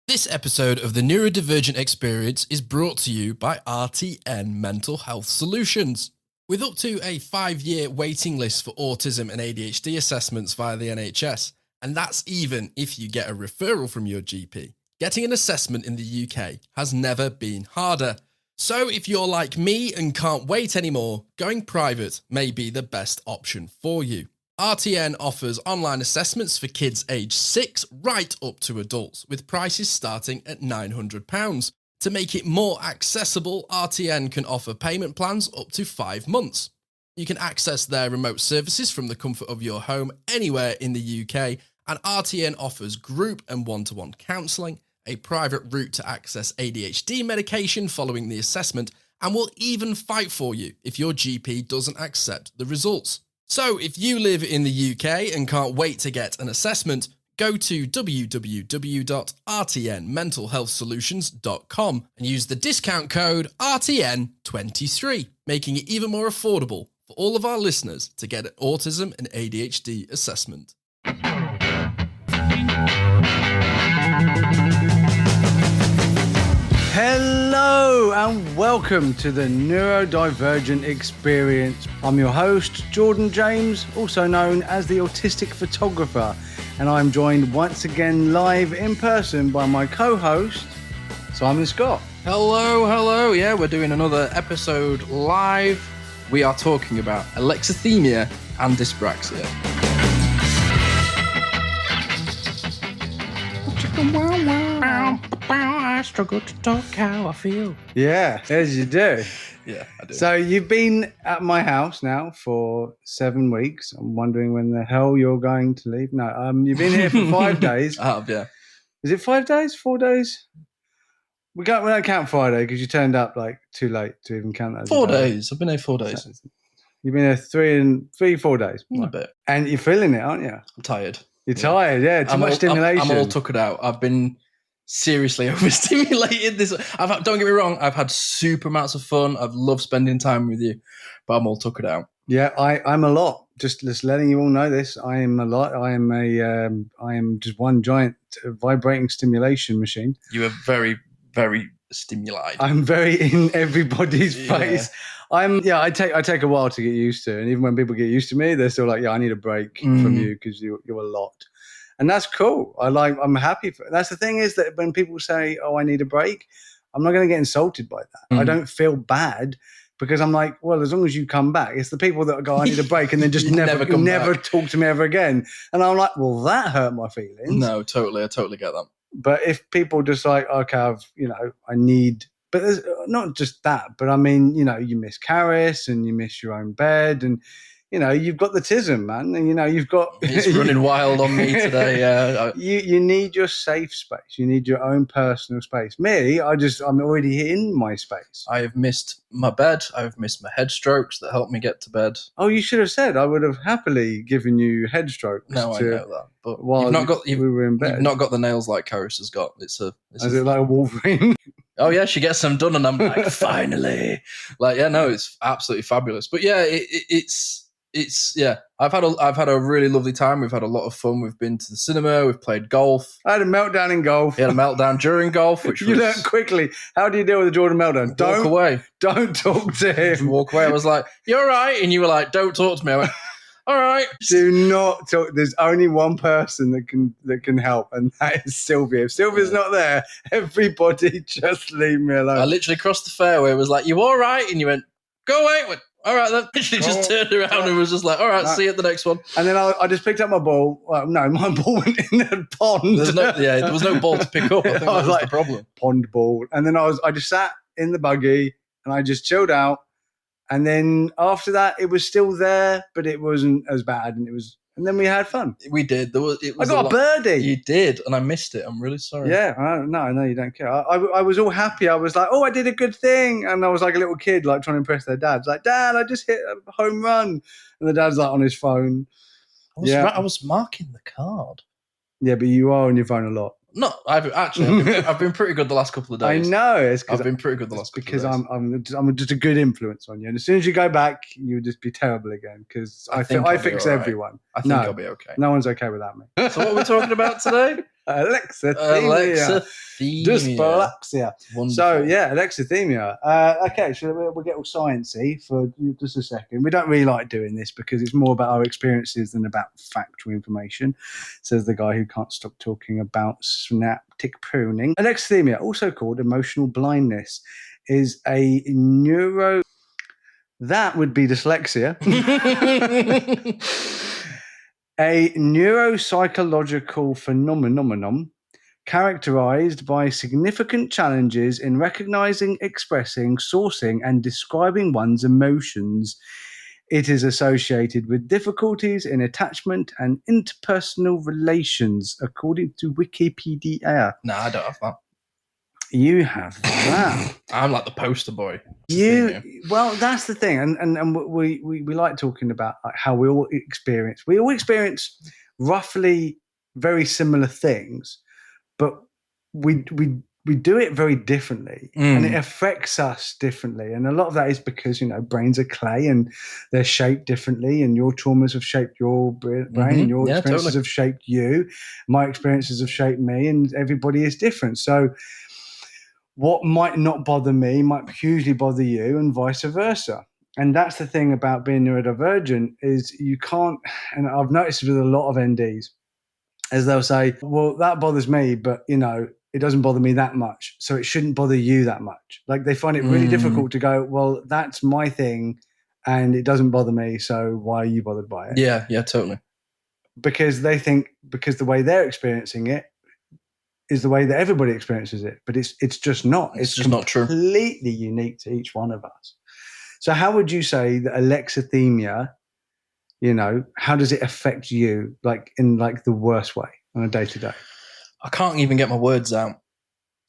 This episode of the Neurodivergent Experience is brought to you by RTN Mental Health Solutions. With up to a 5-year waiting list for autism and ADHD assessments via the NHS, and that's even if you get a referral from your GP, getting an assessment in the UK has never been harder. So if you're like me and can't wait anymore, going private may be the best option for you. RTN offers online assessments for kids aged 6 right up to adults, with prices starting at £900. To make it more accessible, RTN can offer payment plans up to 5 months. You can access their remote services from the comfort of your home anywhere in the UK, and RTN offers group and one-to-one counselling, a private route to access ADHD medication following the assessment, and will even fight for you if your GP doesn't accept the results. So if you live in the UK and can't wait to get an assessment, go to www.rtnmentalhealthsolutions.com and use the discount code RTN23, making it even more affordable for all of our listeners to get an autism and ADHD assessment. Hello and welcome to the Neurodivergent Experience. I'm your host, Jordan James, also known as the Autistic Photographer, and I'm joined once again live in person by my co-host, Simon Scott. Hello. Yeah, we're doing another episode live. We are talking about Alexithymia and Dyspraxia. I struggle to talk how I feel. Yeah, as you do. Yeah, I do. So you've been at my house now for 7 weeks. I'm wondering when the hell you're going to leave. No, you've been here for 5 days. Yeah. Is it 5 days? 4 days? We don't count Friday because you turned up like too late to even count that. As 4 days. I've been here 4 days. You've been here 4 days. A bit. And you're feeling it, aren't you? I'm tired. You're tired, yeah. Too much stimulation. I'm all tuckered out. I've been seriously overstimulated. Don't get me wrong, I've had super amounts of fun. I've loved spending time with you, but I'm all tuckered out. Yeah, I'm a lot. Just letting you all know this. I am a lot. I am just one giant vibrating stimulation machine. You are very, very stimulated. I'm very in everybody's face. I take a while to get used to, and even when people get used to me, they're still like, yeah, I need a break from you because you're a lot. And that's cool. I'm happy for it. That's the thing, is that when people say, oh, I need a break, I'm not going to get insulted by that. I don't feel bad because I'm like, well, as long as you come back. It's the people that go, I need a break, and then just never talk to me ever again. And I'm like, well, that hurt my feelings. No, totally. I totally get that. But if people just like, okay, I need, but there's not just that, but I mean, you miss Caris and you miss your own bed, and you've got the tism, man, and you've got it's running wild on me today. Yeah, you need your safe space. You need your own personal space. Me, I'm already in my space. I have missed my bed. I've missed my head strokes that help me get to bed. Oh, you should have said. I would have happily given you head strokes. No, I know that, but we were in bed. You've not got the nails like Caris has got. Is it like a Wolverine? Oh yeah, she gets them done, and I'm like, finally. Like, yeah, no, it's absolutely fabulous. But yeah, it's I've had a really lovely time. We've had a lot of fun. We've been to the cinema. We've played golf. I had a meltdown in golf. You had a meltdown during golf, which you learned quickly. How do you deal with a Jordan meltdown? Walk away. Don't talk to him. Just walk away. I was like, "You're all right," and you were like, "Don't talk to me." I went, "All right." Do not talk. There's only one person that can help, and that is Sylvia. If Sylvia's not there, everybody just leave me alone. I literally crossed the fairway. Was like, "You all right?" And you went, "Go away." I went, all right, then. She just turned around and was just like, all right, see you at the next one. And then I just picked up my ball. Well, no, my ball went in the pond. There was no ball to pick up. I think that was like, the problem. Pond ball. And then I just sat in the buggy and I just chilled out. And then after that, it was still there, but it wasn't as bad. And then we had fun. We did. I got a birdie. You did, and I missed it. I'm really sorry. Yeah, no, you don't care. I was all happy. I was like, oh, I did a good thing. And I was like a little kid, like trying to impress their dads. Like, Dad, I just hit a home run. And the dad's like on his phone. I was marking the card. Yeah, but you are on your phone a lot. No, I've been pretty good the last couple of days. I know. It's I've been pretty good the last couple of days. Because I'm just a good influence on you. And as soon as you go back, you'll just be terrible again. Because I fix everyone. I think I'll be okay. No one's okay without me. So what are we talking about today? Alexithymia. Dyspraxia. Wonderful. So yeah, alexithymia. Okay, so we'll get all sciencey for just a second. We don't really like doing this because it's more about our experiences than about factual information, says the guy who can't stop talking about synaptic pruning. Alexithymia, also called emotional blindness, is a that would be dyslexia. A neuropsychological phenomenon characterized by significant challenges in recognizing, expressing, sourcing, and describing one's emotions. It is associated with difficulties in attachment and interpersonal relations, according to Wikipedia. No, I don't have that. You have that. I'm like the poster boy. Well, that's the thing, and we like talking about like how we all experience roughly very similar things, but we do it very differently, and it affects us differently. And a lot of that is because brains are clay and they're shaped differently, and your traumas have shaped your brain, and your experiences have shaped you. My experiences have shaped me, and everybody is different. So what might not bother me might hugely bother you, and vice versa. And that's the thing about being neurodivergent is you can't, and I've noticed with a lot of NDs, as they'll say, well, that bothers me, but it doesn't bother me that much, so it shouldn't bother you that much. Like they find it really difficult to go, well, that's my thing and it doesn't bother me, so why are you bothered by it? Yeah, totally. Because they think because the way they're experiencing it is the way that everybody experiences it, but it's just not. It's just not true. Completely unique to each one of us. So how would you say that alexithymia, how does it affect you, like in like the worst way on a day-to-day? I can't even get my words out.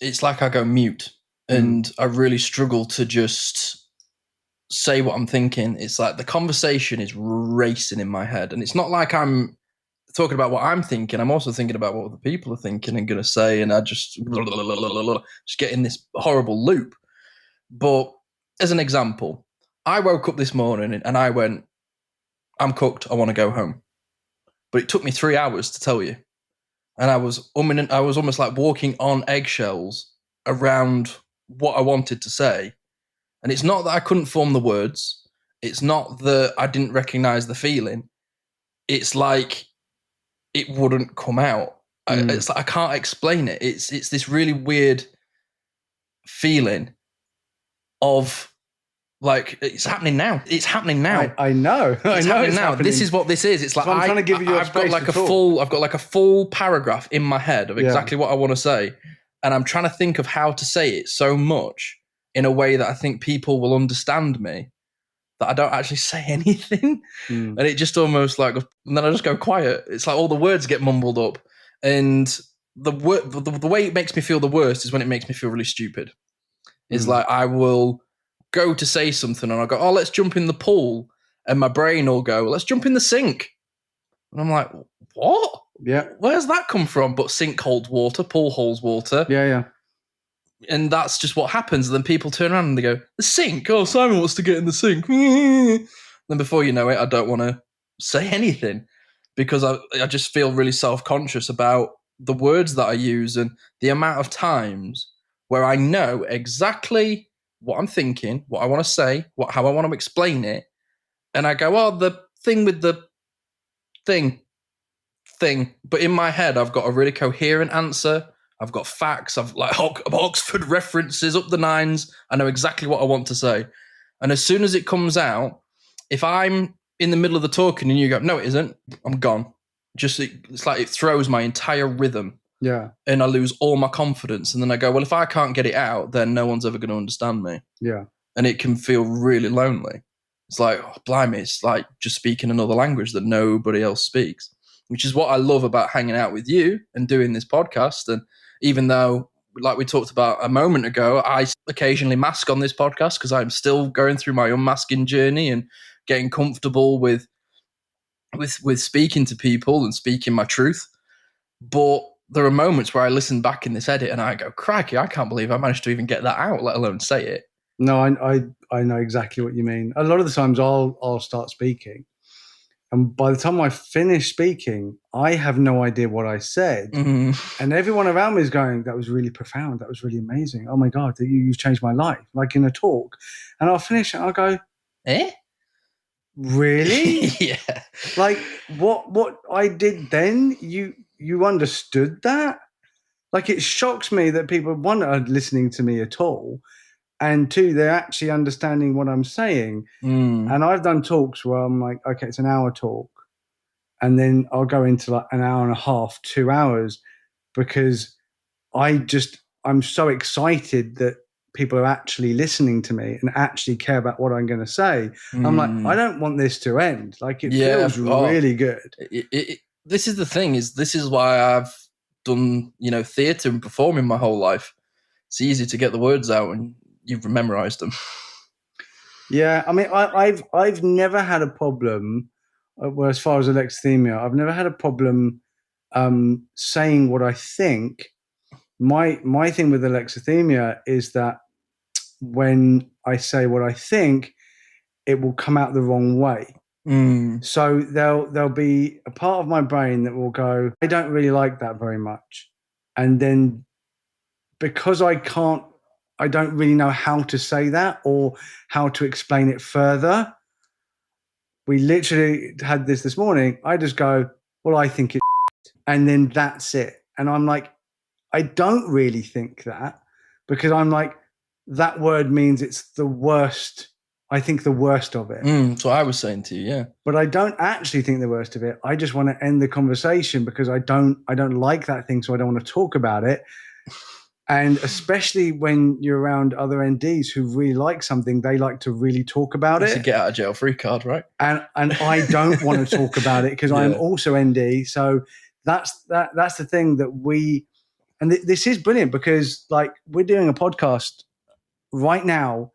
It's like I go mute, and I really struggle to just say what I'm thinking. It's like the conversation is racing in my head, and it's not like I'm talking about what I'm thinking. I'm also thinking about what other people are thinking and going to say, and I just get in this horrible loop. But as an example, I woke up this morning and I went, I'm cooked, I want to go home. But it took me 3 hours to tell you. And I was almost like walking on eggshells around what I wanted to say. And it's not that I couldn't form the words. It's not that I didn't recognize the feeling. It's like it wouldn't come out. It's like I can't explain it. It's this really weird feeling of like it's happening now. It's happening now. I know. It's happening now. Happening. This is what this is. It's like I'm trying to give you I've got like a full paragraph in my head of exactly what I want to say, and I'm trying to think of how to say it so much in a way that I think people will understand me, that I don't actually say anything. And it just almost like, and then I just go quiet. It's like all the words get mumbled up. And the way it makes me feel the worst is when it makes me feel really stupid. It's like I will go to say something and I'll go, oh, let's jump in the pool. And my brain will go, let's jump in the sink. And I'm like, what? Yeah. Where's that come from? But sink holds water, pool holds water. Yeah. And that's just what happens. And then people turn around and they go, the sink? Oh, Simon wants to get in the sink. Then before you know it, I don't want to say anything because I just feel really self-conscious about the words that I use and the amount of times where I know exactly what I'm thinking, what I want to say, how I want to explain it. And I go, oh, the thing with the thing. But in my head, I've got a really coherent answer. I've got facts. I've like Oxford references up the nines. I know exactly what I want to say. And as soon as it comes out, if I'm in the middle of the talking and you go, no, it isn't, I'm gone. It's like it throws my entire rhythm. Yeah. And I lose all my confidence. And then I go, well, if I can't get it out, then no one's ever going to understand me. Yeah. And it can feel really lonely. It's like, oh, blimey, it's like just speaking another language that nobody else speaks, which is what I love about hanging out with you and doing this podcast. And even though, like we talked about a moment ago, I occasionally mask on this podcast because I'm still going through my unmasking journey and getting comfortable with speaking to people and speaking my truth. But there are moments where I listen back in this edit and I go, crikey, I can't believe I managed to even get that out, let alone say it. No, I know exactly what you mean. A lot of the times I'll start speaking And by the time I finish speaking, I have no idea what I said. Mm. And everyone around me is going, that was really profound. That was really amazing. Oh my God, you've changed my life, like in a talk. And I'll finish and I'll go, Eh? Really? Yeah. Like what I did then, you understood that? Like, it shocks me that people, one, are listening to me at all, and two, they're actually understanding what I'm saying. And I've done talks where I'm like, okay, it's an hour talk, and then I'll go into like an hour and a half, 2 hours, because I'm so excited that people are actually listening to me and actually care about what I'm going to say. I'm like, I don't want this to end. Like, it feels really good. This is the thing, this is why I've done, theatre and performing my whole life. It's easy to get the words out and you've memorized them. Yeah, I mean, I've never had a problem. Well, as far as alexithymia, I've never had a problem saying what I think. My thing with alexithymia is that when I say what I think, it will come out the wrong way. So there'll be a part of my brain that will go, I don't really like that very much. And then because I don't really know how to say that or how to explain it further. We literally had this morning. I just go, well, I think it's and then that's it. And I'm like, I don't really think that, because I'm like, that word means it's the worst. I think the worst of it. That's what I was saying to you, yeah. But I don't actually think the worst of it. I just want to end the conversation because I don't like that thing, so I don't want to talk about it. And especially when you're around other NDs who really like something, they like to really talk about it. It's a get out of jail free card, right? And I don't want to talk about it because I'm also ND. So that's the thing that this is brilliant, because like, we're doing a podcast right now,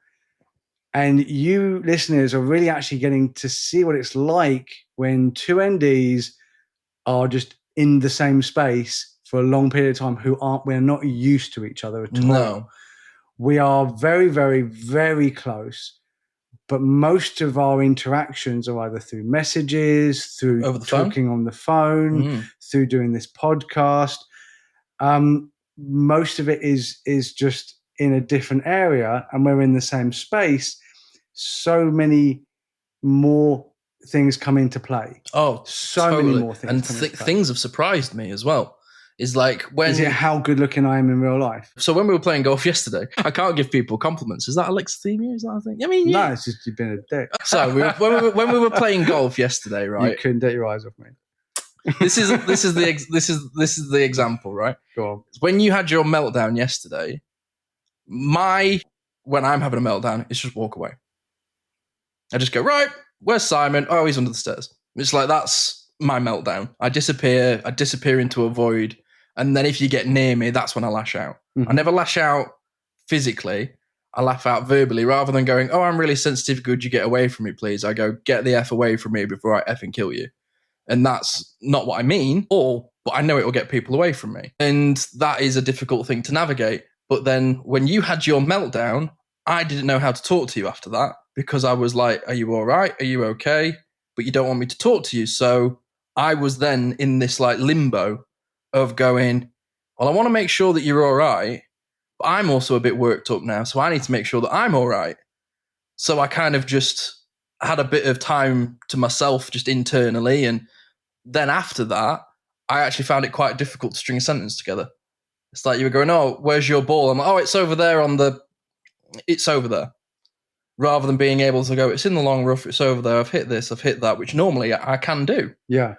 and you listeners are really actually getting to see what it's like when two NDs are just in the same space for a long period of time we're not used to each other at all. No. We are very, very, very close, but most of our interactions are either through messages, through talking on the phone, through doing this podcast. Most of it is just in a different area, and we're in the same space. So many more things come into play. Oh, so totally. Many more things. And things have surprised me as well. Is like when... Is it how good looking I am in real life? So when we were playing golf yesterday, I can't give people compliments. Is that Alexithymia? Is that a thing? I mean, no, it's just you've been a dick. So when we were playing golf yesterday, right? You couldn't take your eyes off me. This is the example, right? Go on. When you had your meltdown yesterday, when I'm having a meltdown, it's just walk away. I just go, right, where's Simon? Oh, he's under the stairs. It's like, that's my meltdown. I disappear into a void. And then if you get near me, that's when I lash out. I never lash out physically. I laugh out verbally, rather than going, oh, I'm really sensitive. Could you get away from me, please? I go, get the F away from me before I effing kill you. And that's not what I mean, but I know it will get people away from me. And that is a difficult thing to navigate. But then when you had your meltdown, I didn't know how to talk to you after that, because I was like, are you all right? Are you okay? But you don't want me to talk to you. So I was then in this like limbo of going, well, I want to make sure that you're all right, but I'm also a bit worked up now, so I need to make sure that I'm all right. So I kind of just had a bit of time to myself just internally, and then after that, I actually found it quite difficult to string a sentence together. It's like you were going, oh, where's your ball? I'm like, oh, it's over there it's over there. Rather than being able to go, it's in the long rough, it's over there, I've hit this, I've hit that, which normally I can do. Yeah.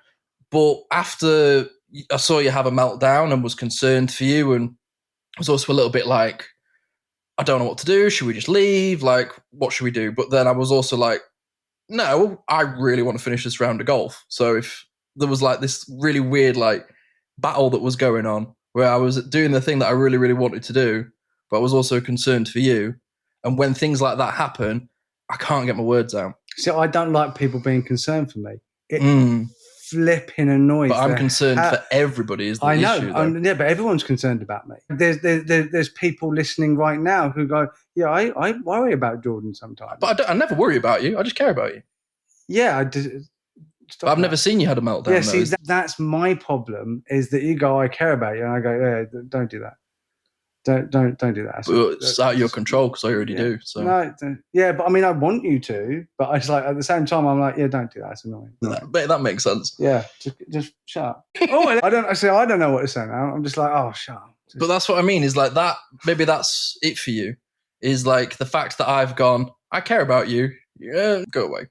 But after I saw you have a meltdown and was concerned for you, and was also a little bit like, I don't know what to do. Should we just leave? Like, what should we do? But then I was also like, no, I really want to finish this round of golf. So if there was like this really weird like battle that was going on where I was doing the thing that I really, really wanted to do, but I was also concerned for you. And when things like that happen, I can't get my words out. So I don't like people being concerned for me. It flipping annoys. But I'm concerned for everybody. Is the I know. issue, yeah, but everyone's concerned about me. There's people listening right now who go, yeah, I worry about Jordan sometimes. But I never worry about you. I just care about you. Yeah, Stop I've that. never seen you had a meltdown. Yeah, though. see, that's my problem, is that you go, I care about you. And I go, yeah, don't do that. Don't do that. But it's out of your control because I already do. So No, yeah, but I mean, I want you to, but I just like, at the same time, I'm like, yeah, don't do that. It's annoying. that makes sense. Yeah, just shut up. Oh, I don't know what to say now. I'm just like, oh, shut up. But that's what I mean, is like that, maybe that's it for you, is like the fact that I've gone, I care about you, yeah, go away.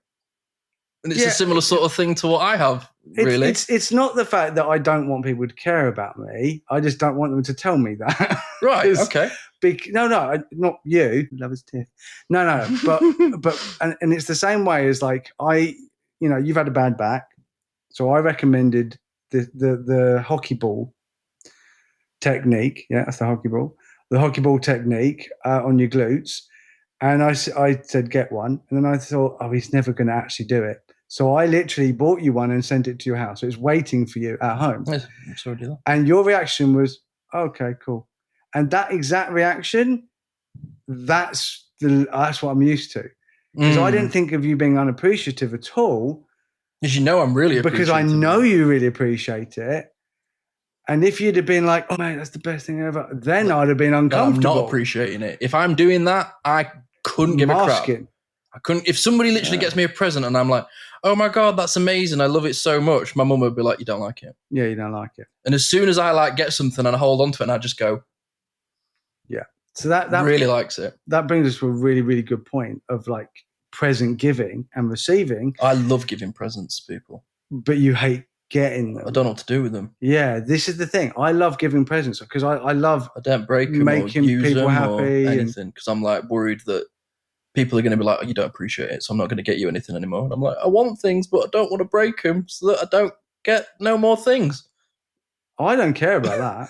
And it's a similar sort of thing to what I have, really. It's not the fact that I don't want people to care about me. I just don't want them to tell me that. Right, okay. No, not you. Love is tiff. No, but and it's the same way as like you've had a bad back, so I recommended the hockey ball technique. Yeah, that's the hockey ball. The hockey ball technique on your glutes. And I said, get one. And then I thought, oh, he's never going to actually do it. So I literally bought you one and sent it to your house. So it's waiting for you at home. Yes, I'm sorry to do that. And your reaction was, okay, cool. And that exact reaction, that's what I'm used to. Because I didn't think of you being unappreciative at all. Because you know I'm really appreciative. Because I know you really appreciate it. And if you'd have been like, oh, mate, that's the best thing ever, then I'd have been uncomfortable. I'm not appreciating it. If I'm doing that, I couldn't give a crap. I couldn't. If somebody literally gets me a present and I'm like, oh my God, that's amazing, I love it so much, my mum would be like, you don't like it. Yeah, you don't like it. And as soon as I like get something and I hold on to it and I just go, yeah. So that really likes it. That brings us to a really, really good point of like present giving and receiving. I love giving presents to people. But you hate getting them. I don't know what to do with them. Yeah, this is the thing. I love giving presents because I love I don't break them making or use people them happy or anything because I'm like worried that people are going to be like, oh, you don't appreciate it, so I'm not going to get you anything anymore. And I'm like, I want things, but I don't want to break them so that I don't get no more things. I don't care about that.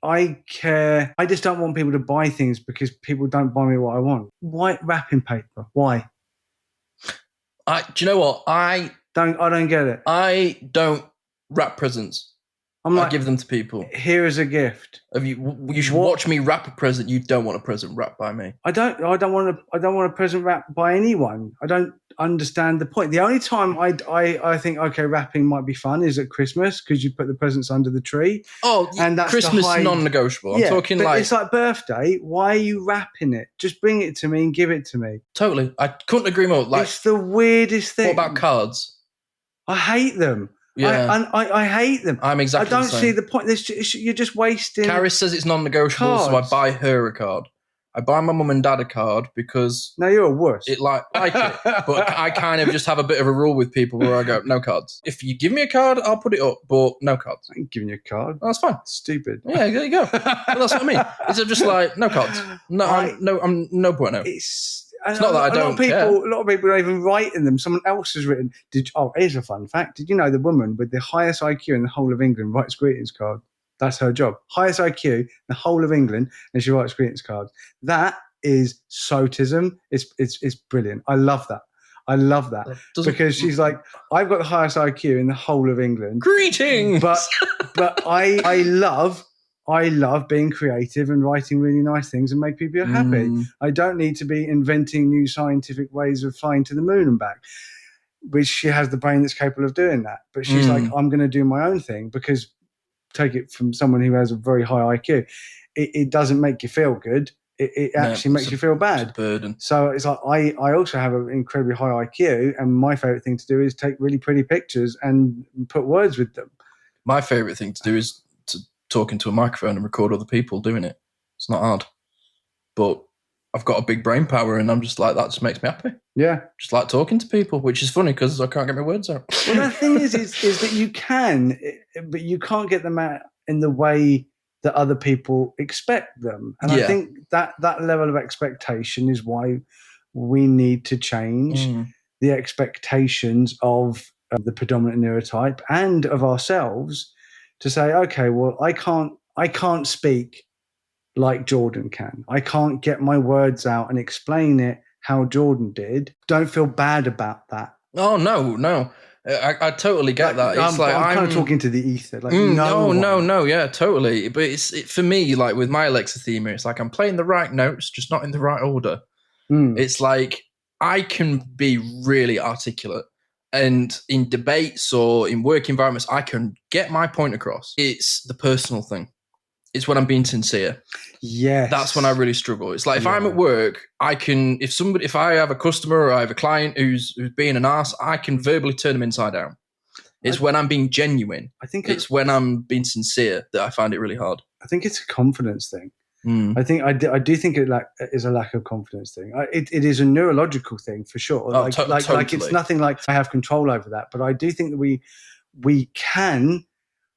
I care. I just don't want people to buy things because people don't buy me what I want. White wrapping paper. Why? Do you know what? I don't get it. I don't wrap presents. I give them to people. Here is a gift. You should watch me wrap a present. You don't want a present wrapped by me. I don't want a present wrapped by anyone. I don't understand the point. The only time I think, okay, wrapping might be fun is at Christmas because you put the presents under the tree. Oh, and that's Christmas non-negotiable. I'm talking like it's like birthday. Why are you wrapping it? Just bring it to me and give it to me. Totally, I couldn't agree more. Like, it's the weirdest thing. What about cards? I hate them. Yeah, I hate them. I'm exactly. I don't see the point. You're just wasting. Karis says it's non-negotiable, cards. So I buy her a card. I buy my mum and dad a card because no, you're a wuss. I like it, but I kind of just have a bit of a rule with people where I go, no cards. If you give me a card, I'll put it up, but no cards. I ain't giving you a card. Oh, that's fine. Stupid. Yeah, there you go. Well, that's what I mean. It's just like no cards. No, I'm no point. No. It's not that I don't care. A lot of people are even writing them. Someone else has written. Here's a fun fact. Did you know the woman with the highest IQ in the whole of England writes greetings cards? That's her job. Highest IQ in the whole of England, and she writes greetings cards. That is sotism. It's brilliant. I love that. Because she's like, I've got the highest IQ in the whole of England. Greetings. But I love being creative and writing really nice things and make people happy. I don't need to be inventing new scientific ways of flying to the moon and back, which she has the brain that's capable of doing that. But she's like, I'm going to do my own thing because take it from someone who has a very high IQ. It doesn't make you feel good. It actually makes you feel bad. It's a burden. So it's like I also have an incredibly high IQ, and my favorite thing to do is take really pretty pictures and put words with them. My favorite thing to do is to talk into a microphone and record other people doing it. It's not hard, but I've got a big brain power, and I'm just like, that just makes me happy. Yeah, just like talking to people, which is funny because I can't get my words out. Well, the thing is that you can, but you can't get them out in the way that other people expect them. And I think that level of expectation is why we need to change the expectations of the predominant neurotype and of ourselves to say, okay, well, I can't speak like Jordan can. I can't get my words out and explain it how Jordan did. Don't feel bad about that. Oh, no. I totally get that. It's I'm kind of talking to the ether. Like, no, yeah, totally. But for me, like with my Alexithymia, it's like I'm playing the right notes, just not in the right order. It's like I can be really articulate. And in debates or in work environments, I can get my point across. It's the personal thing. It's when I'm being sincere. Yes. That's when I really struggle. It's like if I'm at work, if I have a customer or I have a client who's being an arse, I can verbally turn them inside out. It's when I'm being genuine. I think it's when I'm being sincere that I find it really hard. I think it's a confidence thing. I think I do think it is a lack of confidence thing. It is a neurological thing for sure. Totally. Like it's nothing like I have control over that, but I do think that we can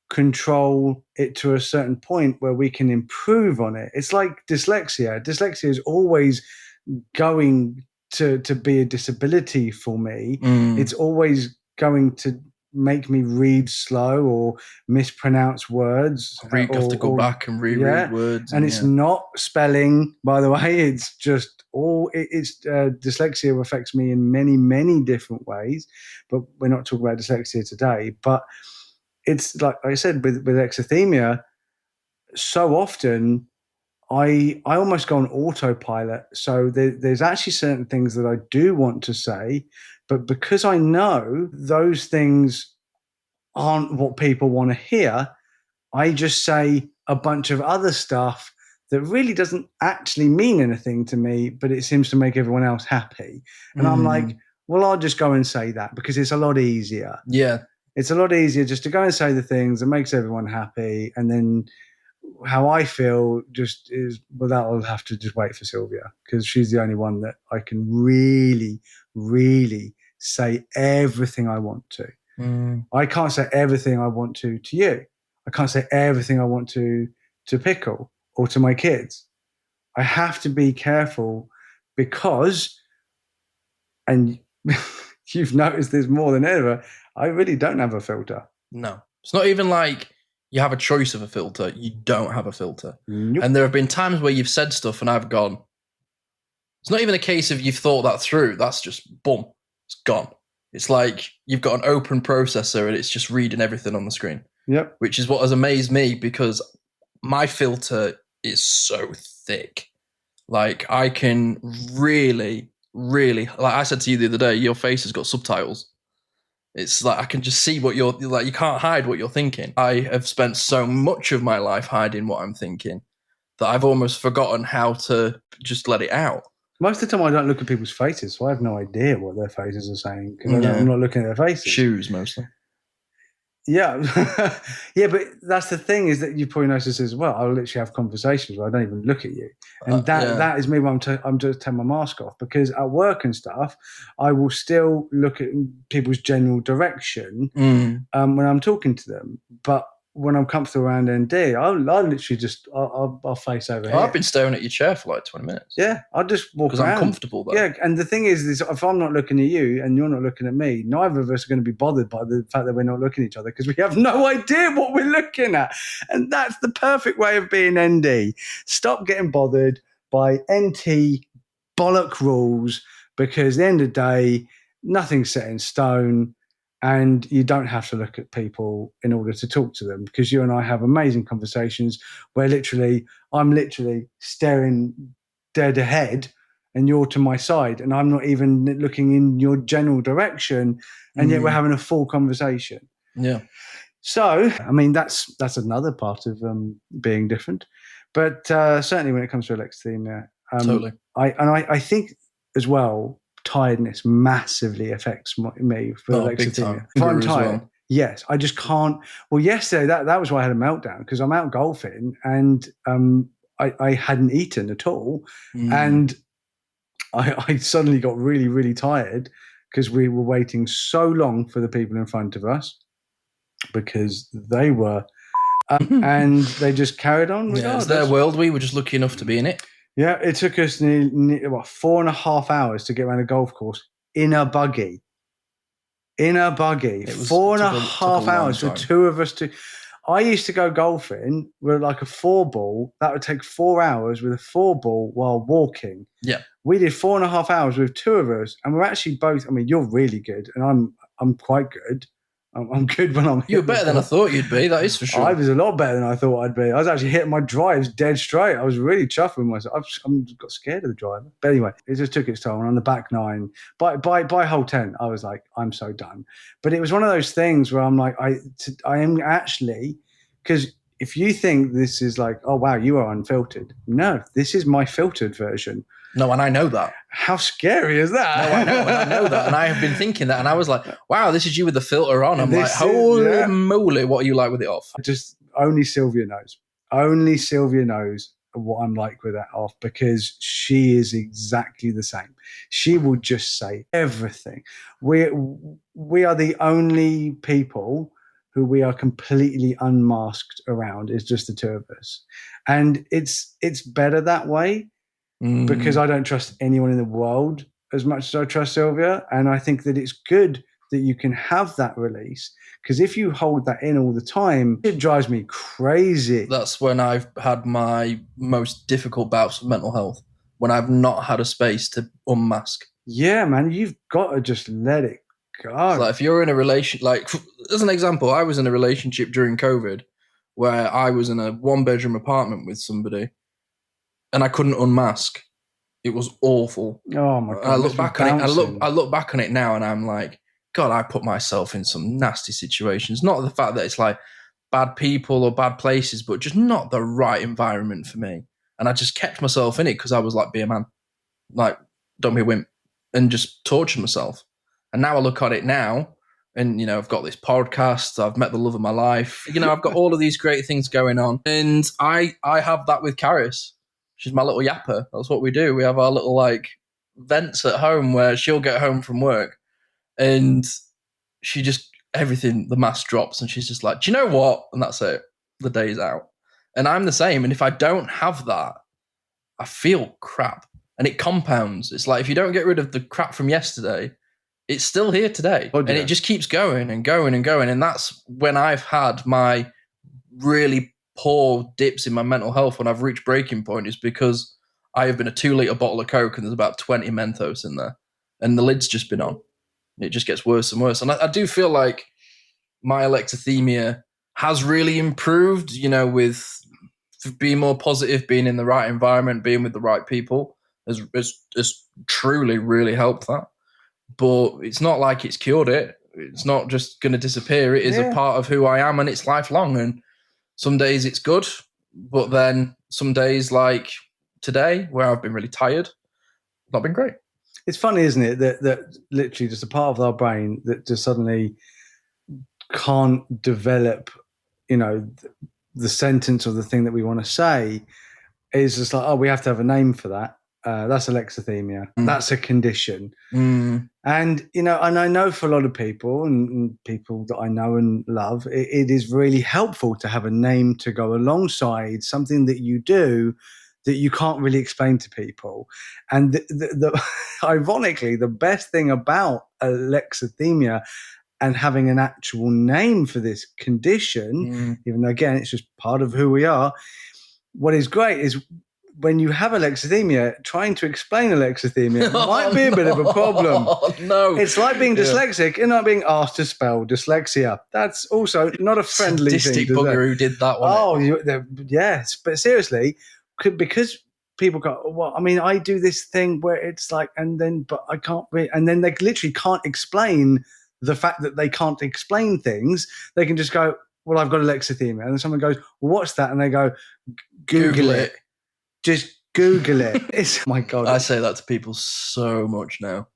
control it to a certain point where we can improve on it. It's like dyslexia. Dyslexia is always going to be a disability for me. It's always going to make me read slow or mispronounce words. You have to go back and reread words. And it's not spelling, by the way. It's just dyslexia affects me in many, many different ways. But we're not talking about dyslexia today. But it's like I said, with alexithymia, so often I almost go on autopilot. So there's actually certain things that I do want to say, but because I know those things aren't what people want to hear, I just say a bunch of other stuff that really doesn't actually mean anything to me, but it seems to make everyone else happy. And I'm like, well, I'll just go and say that because it's a lot easier. Yeah. It's a lot easier just to go and say the things that makes everyone happy. And then how I feel just is, well, that'll have to just wait for Sylvia because she's the only one that I can really, really say everything I want to. I can't say everything I want to you. I can't say everything I want to Pickle or to my kids. I have to be careful because, and you've noticed this more than ever, I really don't have a filter. No. It's not even like you have a choice of a filter. You don't have a filter. Nope. And there have been times where you've said stuff and I've gone, it's not even a case of you've thought that through. That's just, boom, it's gone. It's like you've got an open processor and it's just reading everything on the screen. Yep. Which is what has amazed me because my filter is so thick. Like I can really, like I said to you the other day, your face has got subtitles. It's like I can just see what you're like. You can't hide what you're thinking. I have spent so much of my life hiding what I'm thinking that I've almost forgotten how to just let it out. Most of the time, I don't look at people's faces, so I have no idea what their faces are saying because I'm not looking at their faces. Shoes mostly. Yeah, yeah, but that's the thing is that you probably noticed as well. I'll literally have conversations where I don't even look at you, and that is me when I'm just taking my mask off because at work and stuff, I will still look at people's general direction when I'm talking to them, but when I'm comfortable around ND, I'll literally just I'll face over here. I've been staring at your chair for like 20 minutes. Yeah, I'll just walk around. Because I'm comfortable though. Yeah, and the thing is if I'm not looking at you and you're not looking at me, neither of us are going to be bothered by the fact that we're not looking at each other because we have no idea what we're looking at. And that's the perfect way of being ND. Stop getting bothered by NT bollock rules because at the end of the day, nothing's set in stone. And you don't have to look at people in order to talk to them because you and I have amazing conversations where I'm literally staring dead ahead and you're to my side and I'm not even looking in your general direction and yet we're having a full conversation. Yeah. So, I mean, that's another part of being different. But certainly when it comes to alexithymia, totally. I think as well, tiredness massively affects me for alexithymia. If I'm tired, yes, I just can't. Well, yesterday that was why I had a meltdown because I'm out golfing and I hadn't eaten at all, and I suddenly got really, really tired because we were waiting so long for the people in front of us because they were, and they just carried on. Yeah, it's their world. We were just lucky enough to be in it. Yeah, it took us 4.5 hours to get around a golf course in a buggy. It was 4.5 hours for two of us to. I used to go golfing with like a 4-ball. That would take 4 hours with a 4-ball while walking. Yeah, we did 4.5 hours with two of us, and we're actually both. I mean, you're really good, and I'm quite good. I'm good when I'm. You were better than I thought you'd be. That is for sure. I was a lot better than I thought I'd be. I was actually hitting my drives dead straight. I was really chuffed with myself. I'm got scared of the driver. But anyway, it just took its toll. And on the back nine, by hole 10, I was like, I'm so done. But it was one of those things where I'm like, I am actually, because if you think this is like, oh wow, you are unfiltered. No, this is my filtered version. No, and I know that. How scary is that? No, I know, and I know that. And I have been thinking that. And I was like, wow, this is you with the filter on. I'm like, holy moly, what are you like with it off? Just only Sylvia knows. Only Sylvia knows what I'm like with that off, because she is exactly the same. She will just say everything. We are the only people who we are completely unmasked around. It's just the two of us. And it's better that way. Because I don't trust anyone in the world as much as I trust Sylvia. And I think that it's good that you can have that release, because if you hold that in all the time, it drives me crazy. That's when I've had my most difficult bouts of mental health, when I've not had a space to unmask. Yeah, man, you've got to just let it go. Like if you're in a relationship, like as an example, I was in a relationship during COVID where I was in a 1-bedroom apartment with somebody, and I couldn't unmask. It was awful. Oh my God! I look back on it. I look back on it now, and I'm like, God, I put myself in some nasty situations. Not the fact that it's like bad people or bad places, but just not the right environment for me. And I just kept myself in it because I was like, be a man, like don't be a wimp, and just tortured myself. And now I look at it now, and you know, I've got this podcast. I've met the love of my life. You know, I've got all of these great things going on, and I have that with Caris. She's my little yapper. That's what we do. We have our little like vents at home where she'll get home from work and she just, everything, the mask drops and she's just like, do you know what? And that's it. The day's out. And I'm the same. And if I don't have that, I feel crap and it compounds. It's like if you don't get rid of the crap from yesterday, it's still here today. And it just keeps going and going and going. And that's when I've had my really poor dips in my mental health when I've reached breaking point, is because I have been a 2-litre bottle of Coke and there's about 20 Mentos in there and the lid's just been on. It just gets worse and worse. And I do feel like my alexithymia has really improved, you know, with being more positive, being in the right environment, being with the right people has truly really helped that. But it's not like it's cured it. It's not just going to disappear. It is a part of who I am and it's lifelong. And some days it's good, but then some days like today where I've been really tired, not been great. It's funny, isn't it, that literally just a part of our brain that just suddenly can't develop, you know, the sentence or the thing that we want to say is just like, oh, we have to have a name for that. That's alexithymia. That's a condition. And, you know, and I know for a lot of people and people that I know and love, it is really helpful to have a name to go alongside something that you do that you can't really explain to people. And ironically, the best thing about alexithymia and having an actual name for this condition, even though, again, it's just part of who we are, what is great is when you have alexithymia, trying to explain alexithymia might be a bit of a problem. No. It's like being dyslexic and not being asked to spell dyslexia. That's also not a friendly sadistic thing. bugger who did that one. Oh, yes. But seriously, because people go, well, I mean, I do this thing where it's like, but I can't really, and then they literally can't explain the fact that they can't explain things. They can just go, well, I've got alexithymia. And then someone goes, well, what's that? And they go, Google it. Just Google it. It's, my God. I say that to people so much now.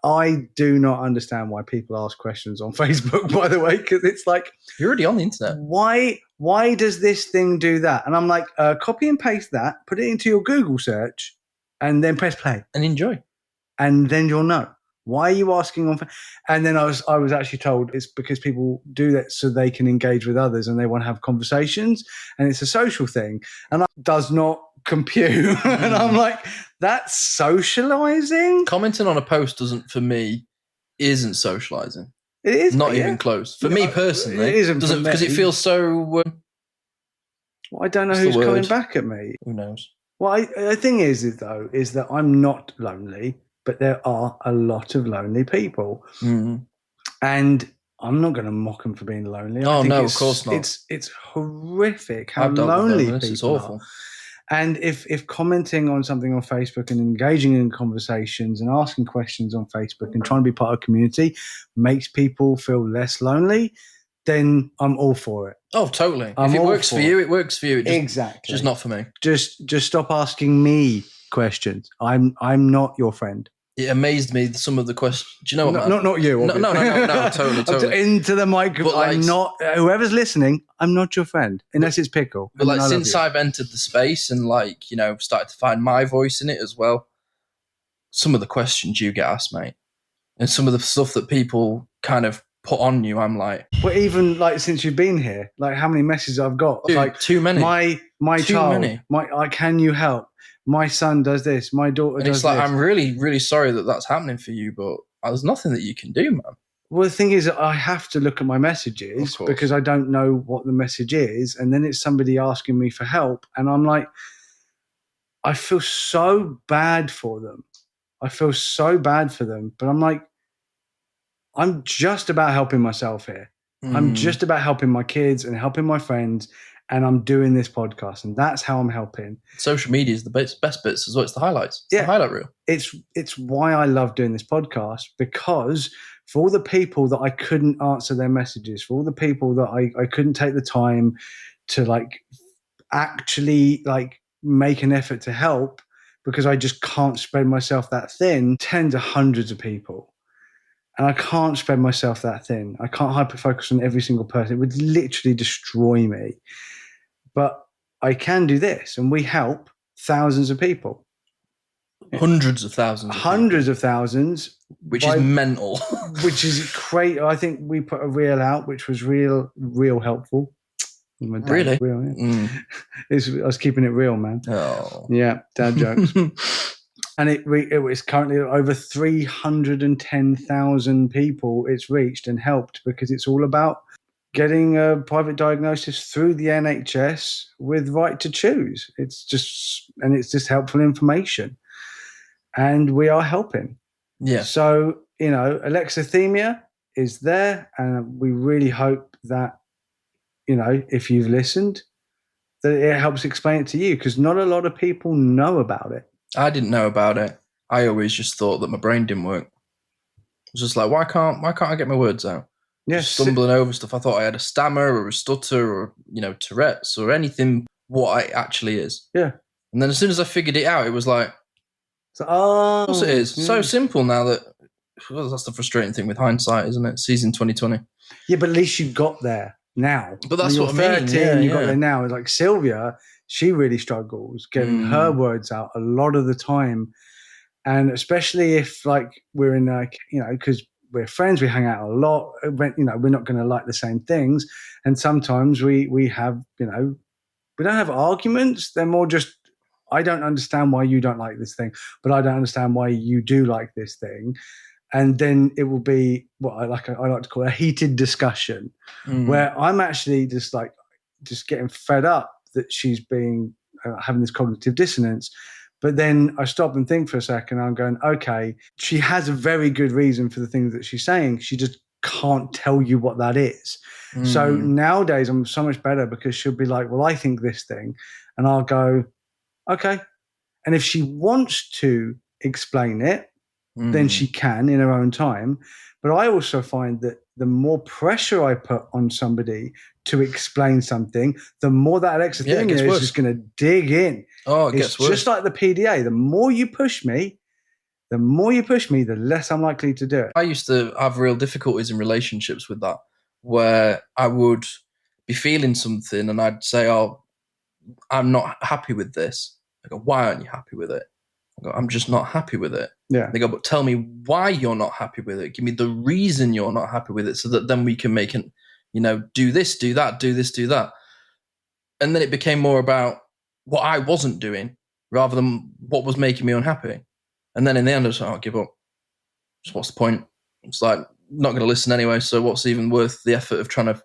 I do not understand why people ask questions on Facebook, by the way, because it's like, you're already on the internet. Why does this thing do that? And I'm like, copy and paste that, put it into your Google search, and then press play. And enjoy. And then you'll know. Why are you asking on? And then I was actually told it's because people do that so they can engage with others and they want to have conversations, and it's a social thing. And that does not compute. And I'm like, that's socializing? Commenting on a post for me, isn't socializing. It is not even close. For me personally, it isn't because it feels so. Well, I don't know who's coming back at me. Who knows? Well, the thing is that I'm not lonely, but there are a lot of lonely people. And I'm not going to mock them for being lonely. Oh, I think no, of course not. It's horrific how I've dealt with lonely loneliness. It's people awful. are. And if commenting on something on Facebook and engaging in conversations and asking questions on Facebook and trying to be part of a community makes people feel less lonely, then I'm all for it. Oh, totally. If it works for you, it works for you. Exactly. Just not for me. Just stop asking me questions. I'm not your friend. It amazed me, some of the questions. Do you know what, man? Not you. No, totally. Into the microphone. But I'm not, whoever's listening, I'm not your friend, unless it's Pickle. But like, since I've entered the space and like, you know, started to find my voice in it as well, some of the questions you get asked, mate, and some of the stuff that people kind of put on you, I'm like... Well, even like since you've been here, like how many messages I've got? Dude, like too many. My too child, many. can you help? My son does this. My daughter does this. It's like, I'm really, really sorry that that's happening for you, but there's nothing that you can do, man. Well, the thing is, I have to look at my messages because I don't know what the message is. And then it's somebody asking me for help. And I'm like, I feel so bad for them. But I'm like, I'm just about helping myself here. I'm just about helping my kids and helping my friends. And I'm doing this podcast, and that's how I'm helping. Social media is the best bits as well. It's the highlights. It's the highlight reel. It's why I love doing this podcast, because for all the people that I couldn't answer their messages, for all the people that I couldn't take the time to like actually like make an effort to help, because I just can't spread myself that thin, tens of hundreds of people. And I can't spread myself that thin. I can't hyper-focus on every single person. It would literally destroy me. But I can do this, and we help thousands of people. Hundreds of thousands. Hundreds of thousands. Which is mental. Which is great. I think we put a reel out, which was real helpful. Really? Real, yeah. I was keeping it real, man. Oh. Yeah, dad jokes. And it was currently over 310,000 people it's reached and helped, because it's all about getting a private diagnosis through the NHS with right to choose. It's just helpful information. And we are helping. Yeah. So, you know, Alexithymia is there, and we really hope that, you know, if you've listened, that it helps explain it to you, because not a lot of people know about it. I didn't know about it. I always just thought that my brain didn't work. It was just like, why can't I get my words out? Yes. Stumbling over stuff. I thought I had a stammer or a stutter or, you know, Tourette's or anything, what it actually is. Yeah. And then as soon as I figured it out, it was like, so, of course it is. So simple now that, well, that's the frustrating thing with hindsight, isn't it? Season 2020. Yeah, but at least you got there now. But that's what I mean. 13, you got there now. It's like Sylvia, she really struggles getting her words out a lot of the time. And especially if like we're in like, you know, because we're friends, we hang out a lot, you know, we're not going to like the same things. And sometimes we have, you know, we don't have arguments. They're more just, I don't understand why you don't like this thing, but I don't understand why you do like this thing. And then it will be what I like to call a heated discussion, where I'm actually just getting fed up that she's being having this cognitive dissonance. But then I stop and think for a second. I'm going, okay, she has a very good reason for the things that she's saying. She just can't tell you what that is. So nowadays I'm so much better, because she'll be like, well, I think this thing. And I'll go, okay. And if she wants to explain it, then she can in her own time. But I also find that the more pressure I put on somebody to explain something, the more that Alexithymia is just going to dig in. Oh, it gets worse. Just like the PDA. The more you push me, the less I'm likely to do it. I used to have real difficulties in relationships with that, where I would be feeling something and I'd say, oh, I'm not happy with this. I go, why aren't you happy with it? I go, I'm just not happy with it. Yeah. They go, but tell me why you're not happy with it. Give me the reason you're not happy with it, so that then we can make it, you know, do this, do that, do this, do that. And then it became more about what I wasn't doing rather than what was making me unhappy. And then in the end, I was like, I'll give up. So what's the point? It's like, not going to listen anyway, so what's even worth the effort of trying to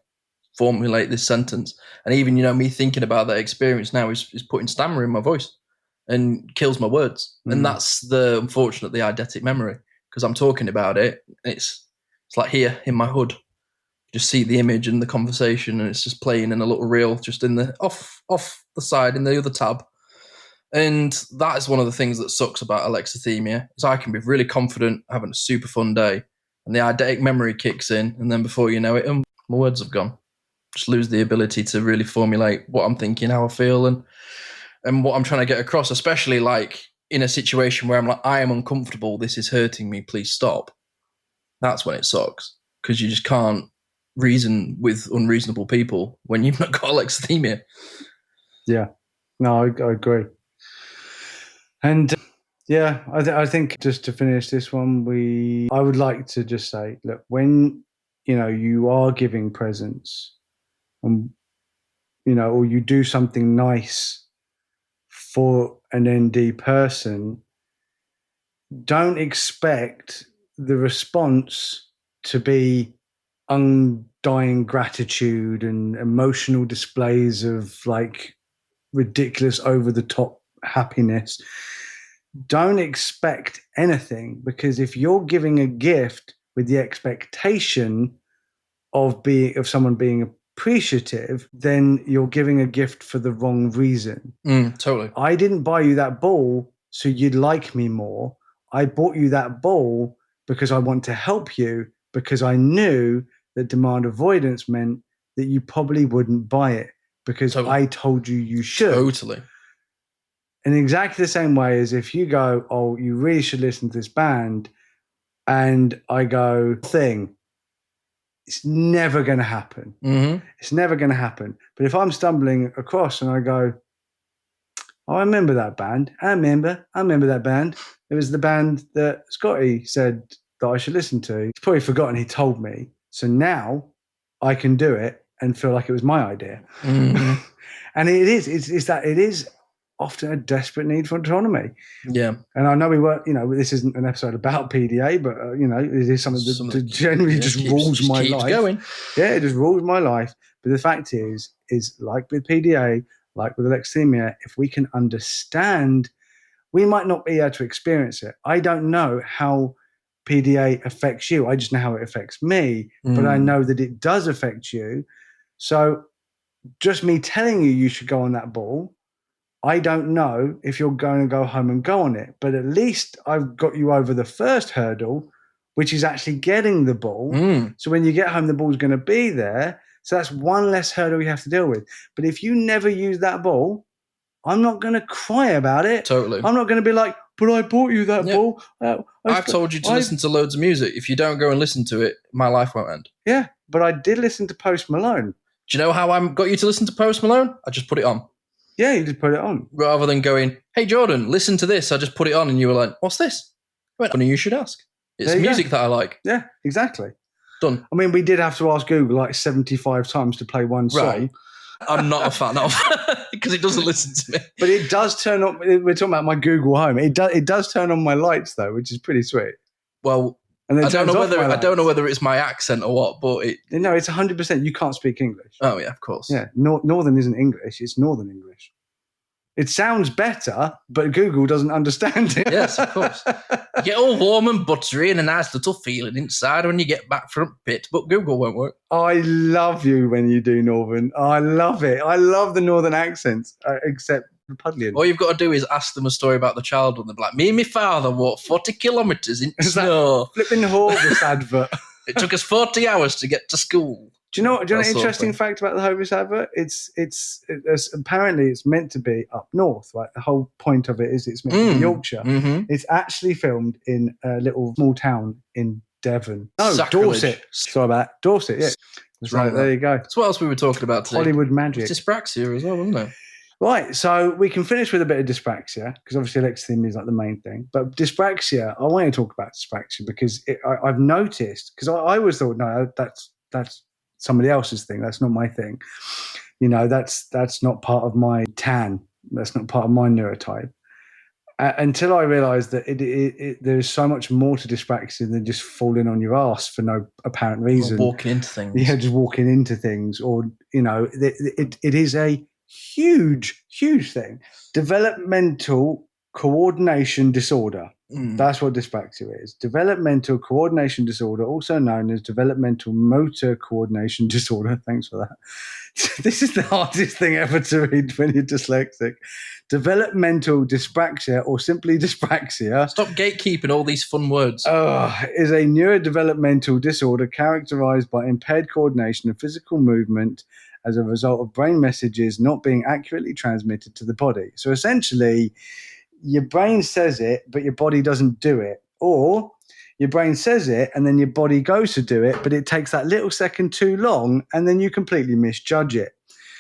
formulate this sentence? And even, you know, me thinking about that experience now is putting stammer in my voice and kills my words. And that's the eidetic memory, because I'm talking about it. It's like here in my hood. just see the image and the conversation, and it's just playing in a little reel, just in the off the side in the other tab. And that is one of the things that sucks about alexithymia, is I can be really confident, having a super fun day, and the eidetic memory kicks in, and then before you know it, my words have gone. Just lose the ability to really formulate what I'm thinking, how I feel, and what I'm trying to get across, especially like in a situation where I'm like, I am uncomfortable, this is hurting me, please stop. That's when it sucks, because you just can't reason with unreasonable people when you've not got alexithymia. Yeah, no, I agree. And yeah, I think just to finish this one, I would like to just say, look, when you are giving presents, and or you do something nice for an ND person, don't expect the response to be undying gratitude and emotional displays of like ridiculous over the top happiness. Don't expect anything, because if you're giving a gift with the expectation of someone being appreciative, then you're giving a gift for the wrong reason. Totally. I didn't buy you that ball so you'd like me more. I bought you that ball because I want to help you, because I knew that demand avoidance meant that you probably wouldn't buy it because I told you should. Totally. In exactly the same way as if you go, oh, you really should listen to this band, and I go, thing, it's never going to happen. Mm-hmm. It's never going to happen. But if I'm stumbling across and I go, oh, I remember that band. I remember that band. It was the band that Scotty said that I should listen to. He's probably forgotten he told me. So now I can do it and feel like it was my idea. Mm-hmm. And it is often a desperate need for autonomy. Yeah. And I know we were, this isn't an episode about PDA, but, it is something that generally just rules my life. Going. Yeah, it just rules my life. But the fact is like with PDA, like with alexithymia, if we can understand, we might not be able to experience it. I don't know how PDA affects you. I just know how it affects me, but I know that it does affect you. So just me telling you should go on that ball, I don't know if you're going to go home and go on it, but at least I've got you over the first hurdle, which is actually getting the ball. So when you get home, the ball's going to be there. So that's one less hurdle you have to deal with. But if you never use that ball, I'm not going to cry about it. Totally. I'm not going to be like, but I bought you that ball. I've told you to listen to loads of music. If you don't go and listen to it, my life won't end. Yeah, but I did listen to Post Malone. Do you know how I got you to listen to Post Malone? I just put it on. Yeah, you just put it on. Rather than going, hey, Jordan, listen to this. I just put it on and you were like, what's this? Well, funny you should ask. It's music that I like. Yeah, exactly. Done. I mean, we did have to ask Google like 75 times to play one song. Right. I'm not a fan of because it doesn't listen to me. But it does turn on. We're talking about my Google Home. It does turn on my lights though, which is pretty sweet. Well, I don't know whether it's my accent or what, but it's 100%. You can't speak English. Oh yeah, of course. Yeah, Northern isn't English. It's Northern English. It sounds better, but Google doesn't understand it. Yes, of course. You get all warm and buttery and a nice little feeling inside when you get back from pit, but Google won't work. I love you when you do Northern. I love it. I love the Northern accents, except the Pudlian. All you've got to do is ask them a story about the childhood. They're like, me and my father walked 40 kilometres in snow. Flipping Horvis advert. It took us 40 hours to get to school. Do you know an interesting fact about the Horvis advert? It's apparently it's meant to be up north. Right, the whole point of it is it's meant to be Yorkshire. Mm-hmm. It's actually filmed in a little small town in Devon. No, Sacrilege. Dorset. Sorry about that. Dorset. Yeah, that's right. There you go. That's what else we were talking about today. Hollywood magic. Dyspraxia as well, wasn't it? Right, so we can finish with a bit of dyspraxia because obviously alexithymia is like the main thing. But dyspraxia, I want to talk about dyspraxia because I've noticed, because I always thought, no, that's somebody else's thing. That's not my thing. That's not part of my TAN. That's not part of my neurotype. Until I realised that there's so much more to dyspraxia than just falling on your ass for no apparent reason. Or walking into things. Yeah, just walking into things. Or, it is a huge thing. Developmental coordination disorder. That's what dyspraxia is. Developmental coordination disorder, also known as developmental motor coordination disorder. Thanks for that. This is the hardest thing ever to read when you're dyslexic. Developmental dyspraxia, or simply dyspraxia. Stop gatekeeping all these fun words. Is a neurodevelopmental disorder characterized by impaired coordination of physical movement as a result of brain messages not being accurately transmitted to the body. So essentially, your brain says it, but your body doesn't do it. Or your brain says it, and then your body goes to do it, but it takes that little second too long, and then you completely misjudge it.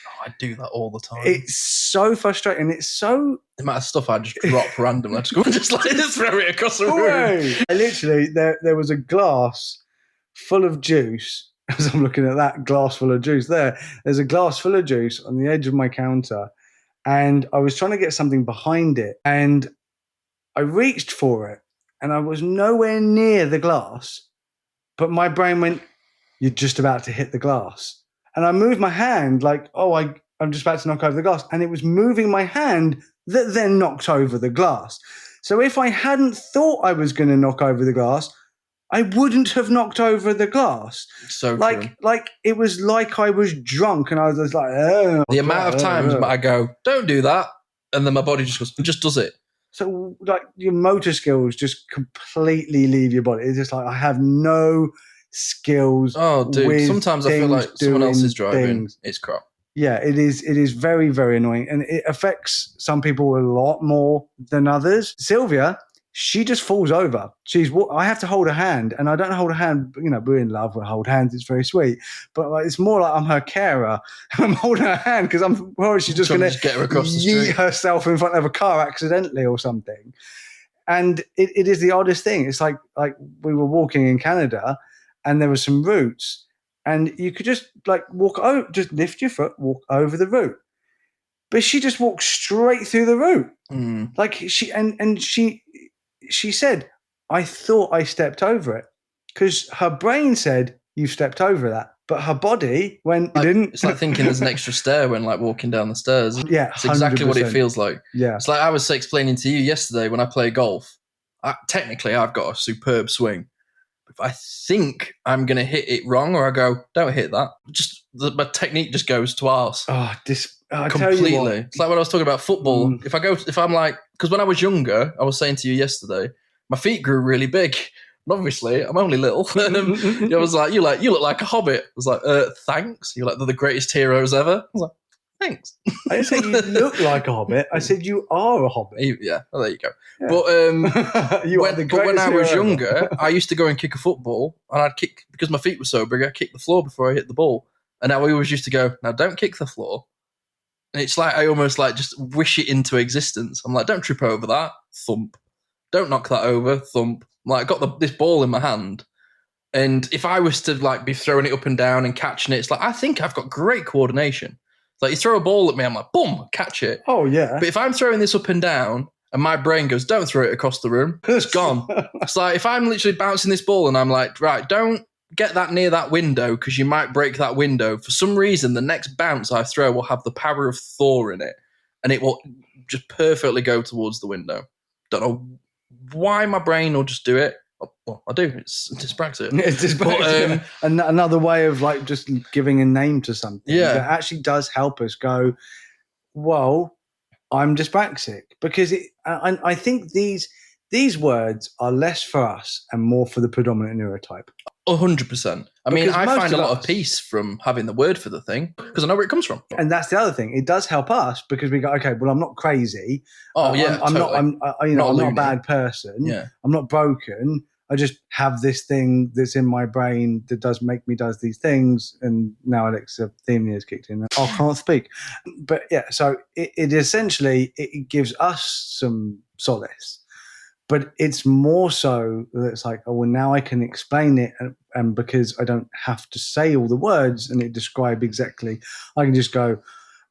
Oh, I do that all the time. It's so frustrating. It's so... The amount of stuff I just drop randomly. I just go and just like throw it across the room. Literally, there was a glass full of juice. As I'm looking at that glass full of juice there's a glass full of juice on the edge of my counter. And I was trying to get something behind it, and I reached for it, and I was nowhere near the glass, but my brain went, "You're just about to hit the glass." And I moved my hand like, I'm just about to knock over the glass. And it was moving my hand that then knocked over the glass. So if I hadn't thought I was going to knock over the glass, I wouldn't have knocked over the glass. So like it was like I was drunk, and I was like, oh. The amount of times I go, "Don't do that," and then my body just does it. So like your motor skills just completely leave your body. It's just like I have no skills. Oh, dude! Sometimes I feel like someone else is driving. Things. It's crap. Yeah, it is. It is very, very annoying, and it affects some people a lot more than others. Sylvia. She just falls over. I have to hold her hand, and I don't hold her hand. You know, we're in love. We hold hands. It's very sweet. But like, it's more like I'm her carer. I'm holding her hand because I'm worried she's just going to get her across the street, herself in front of a car accidentally or something. And it is the oddest thing. It's like we were walking in Canada, and there were some roots, and you could just like walk over, just lift your foot, walk over the root. But she just walked straight through the root. Like she said, "I thought I stepped over it," because her brain said, "You've stepped over that," but her body went, "Didn't." It's like thinking there's an extra stair when like walking down the stairs. Yeah, it's exactly 100%. What it feels like. Yeah, it's like I was explaining to you yesterday when I play golf. Technically, I've got a superb swing. If I think I'm going to hit it wrong, or I go, "Don't hit that," my technique just goes to arse. Completely. It's like when I was talking about football. If I'm like, because when I was younger, I was saying to you yesterday, my feet grew really big. And obviously, I'm only little. I was like, you look like a hobbit. I was like, thanks. You're like, they're the greatest heroes ever. I was like, thanks. I didn't say you look like a hobbit. I said you are a hobbit. Yeah, well, there you go. Yeah. But when I was younger, I used to go and kick a football, and I'd kick, because my feet were so big, I'd kick the floor before I hit the ball. And I always used to go, "Now don't kick the floor." And it's like I almost like just wish it into existence. I'm like, "Don't trip over that." Thump. "Don't knock that over." Thump. I'm like, I got this ball in my hand, and if I was to like be throwing it up and down and catching it, it's like I think I've got great coordination. It's like you throw a ball at me, I'm like, boom, catch it. Oh yeah. But if I'm throwing this up and down, and my brain goes, "Don't throw it across the room," it's gone. It's like if I'm literally bouncing this ball and I'm like, "Right, don't get that near that window because you might break that window." For some reason, the next bounce I throw will have the power of Thor in it, and it will just perfectly go towards the window. Don't know why my brain will just do it. Well, I do. It's dyspraxia. It's dyspraxia. Another way of like just giving a name to something that actually does help us go, "Well, I'm dyspraxic," because I think these words are less for us and more for the predominant neurotype. 100%. I mean, I find a lot of peace from having the word for the thing because I know where it comes from. And that's the other thing. It does help us because we go, "Okay, well, I'm not crazy. Oh yeah, I'm totally. I'm not a bad person. Yeah, I'm not broken. I just have this thing that's in my brain that does these things." And now Alexithymia has kicked in. I can't speak. But yeah, so it essentially it gives us some solace. But it's more so that it's like, "Oh, well, now I can explain it, and because I don't have to say all the words and it describe exactly, I can just go."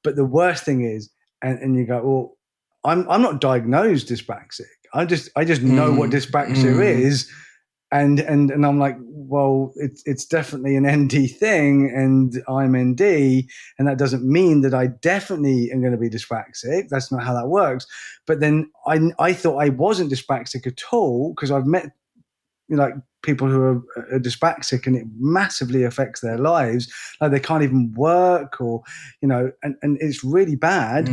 But the worst thing is, and you go, "Well, I'm not diagnosed dyspraxic. I just know what dyspraxia is," and I'm like, well, it's definitely an ND thing, and I'm ND, and that doesn't mean that I definitely am going to be dyspraxic. That's not how that works. But then I thought I wasn't dyspraxic at all, because I've met like people who are dyspraxic, and it massively affects their lives. Like they can't even work, or and it's really bad.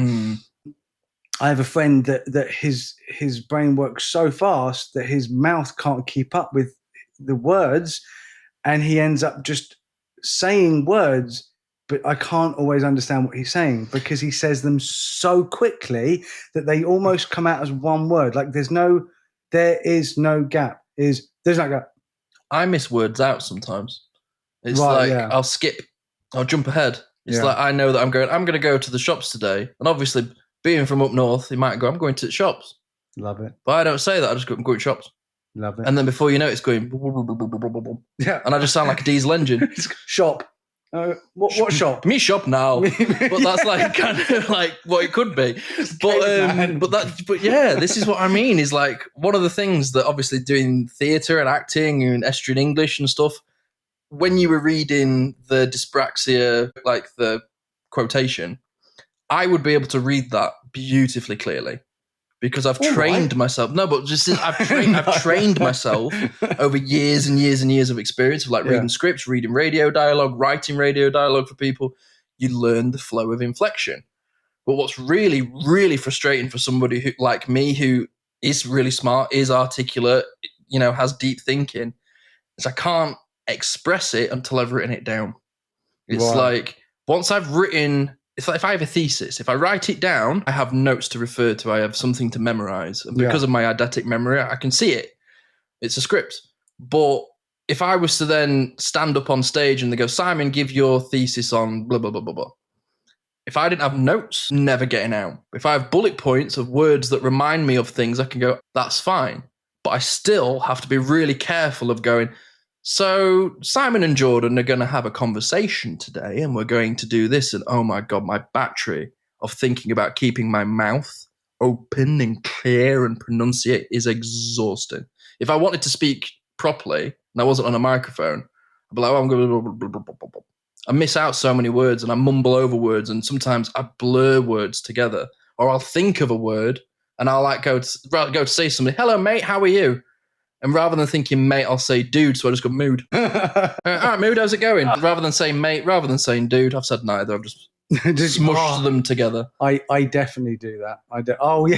I have a friend that his brain works so fast that his mouth can't keep up with the words, and he ends up just saying words, but I can't always understand what he's saying because he says them so quickly that they almost come out as one word. Like there is no gap. There's no gap. I miss words out sometimes. It's I'll skip, I'll jump ahead. It's like I know that I'm going to go to the shops today, and obviously being from up north, he might go, I'm going to the shops. Love it. But I don't say that. I just go, I'm going to shops. Love it. And then before you know it, it's going, yeah. And I just sound like a diesel engine. Shop. What shop? Me shop now. But that's like kind of like what it could be. But yeah, this is what I mean, is like one of the things that obviously doing theatre and acting and estuarine English and stuff, when you were reading the dyspraxia, like the quotation, I would be able to read that beautifully clearly because I've trained myself. No, but just I've trained myself over years and years and years of experience of like reading scripts, reading radio dialogue, writing radio dialogue for people. You learn the flow of inflection. But what's really, really frustrating for somebody who, like me, who is really smart, is articulate, has deep thinking, is I can't express it until I've written it down. It's like once I've written. It's like if I have a thesis, if I write it down, I have notes to refer to. I have something to memorize. And because of my eidetic memory, I can see it. It's a script. But if I was to then stand up on stage and they go, Simon, give your thesis on blah, blah, blah, blah, blah. If I didn't have notes, never getting out. If I have bullet points of words that remind me of things, I can go, that's fine. But I still have to be really careful of going, so Simon and Jordan are going to have a conversation today and we're going to do this. And oh my God, my battery of thinking about keeping my mouth open and clear and pronunciate is exhausting. If I wanted to speak properly and I wasn't on a microphone, I'd be like, oh, I'm going to... I miss out so many words and I mumble over words, and sometimes I blur words together, or I'll think of a word and I'll like go to say something. Hello, mate, how are you? And rather than thinking mate, I'll say dude. So I just go mood. All right, mood, how's it going? Rather than saying mate, rather than saying dude, I've said neither. I've just smushed them together. I definitely do that. Oh yeah,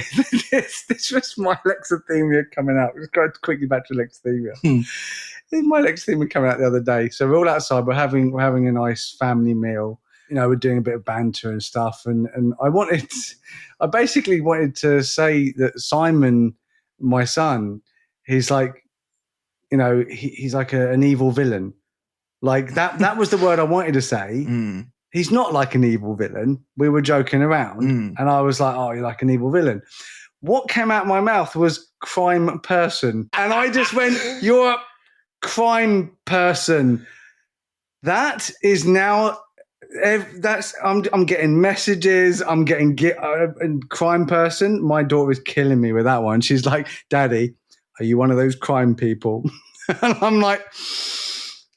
this was my Alexithymia coming out. Let's go quickly back to Alexithymia. My Alexithymia coming out the other day. So we're all outside. We're having a nice family meal. We're doing a bit of banter and stuff. And I basically wanted to say that Simon, my son, he's like, he's like an evil villain. Like that was the word I wanted to say. He's not like an evil villain. We were joking around. And I was like, oh, you're like an evil villain. What came out of my mouth was crime person. And I just went, you're a crime person. That is now... I'm getting messages. I'm getting crime person. My daughter is killing me with that one. She's like, Daddy, are you one of those crime people? And I'm like,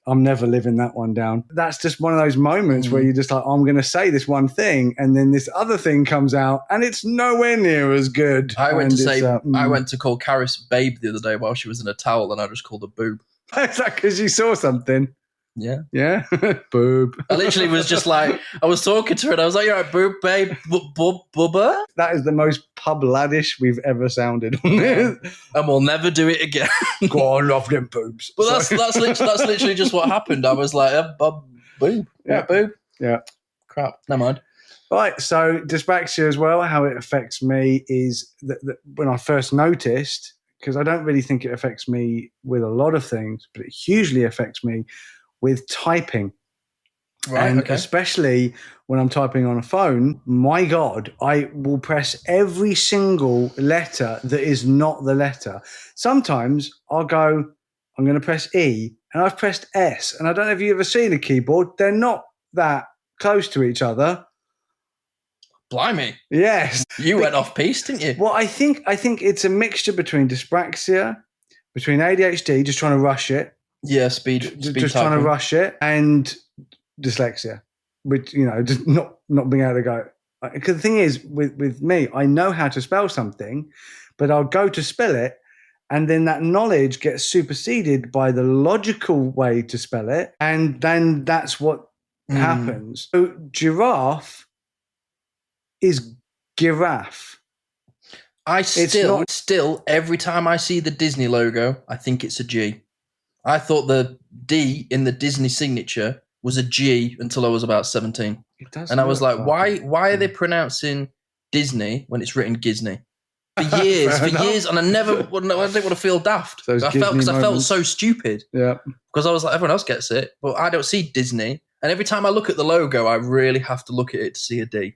I'm never living that one down. That's just one of those moments where you're just like, I'm going to say this one thing, and then this other thing comes out, and it's nowhere near as good. I went to call Karis babe the other day while she was in a towel, and I just called her boob. Is that because you saw something? Yeah. Yeah? Boob. I literally was just like, I was talking to her and I was like, you're right, boob, babe, bubba. That is the most pub laddish we've ever sounded on this. And we'll never do it again. Go on, love them boobs. But that's literally just what happened. I was like, boob. Yeah, boob. Yeah. Crap. Never mind. Right, so dyspraxia as well, how it affects me is that when I first noticed, because I don't really think it affects me with a lot of things, but it hugely affects me with typing. Right, and especially when I'm typing on a phone, my God, I will press every single letter that is not the letter. Sometimes I'll go, I'm going to press E, and I've pressed S. And I don't know if you've ever seen a keyboard. They're not that close to each other. Blimey. Yes. You went off piece, didn't you? Well, I think it's a mixture between dyspraxia, between ADHD, just trying to rush it, Yeah, speed just trying to rush it, and dyslexia, which, you know, just not being able to go. Because the thing is, with me, I know how to spell something, but I'll go to spell it, and then that knowledge gets superseded by the logical way to spell it, and then that's what happens. So giraffe is giraffe. Still, every time I see the Disney logo, I think it's a G. I thought the D in the Disney signature was a G until I was about 17. And I was like, why are they pronouncing Disney when it's written Gisney? For years, and I didn't want to feel daft. I felt so stupid. Yeah. Because I was like, everyone else gets it, but I don't see Disney. And every time I look at the logo, I really have to look at it to see a D.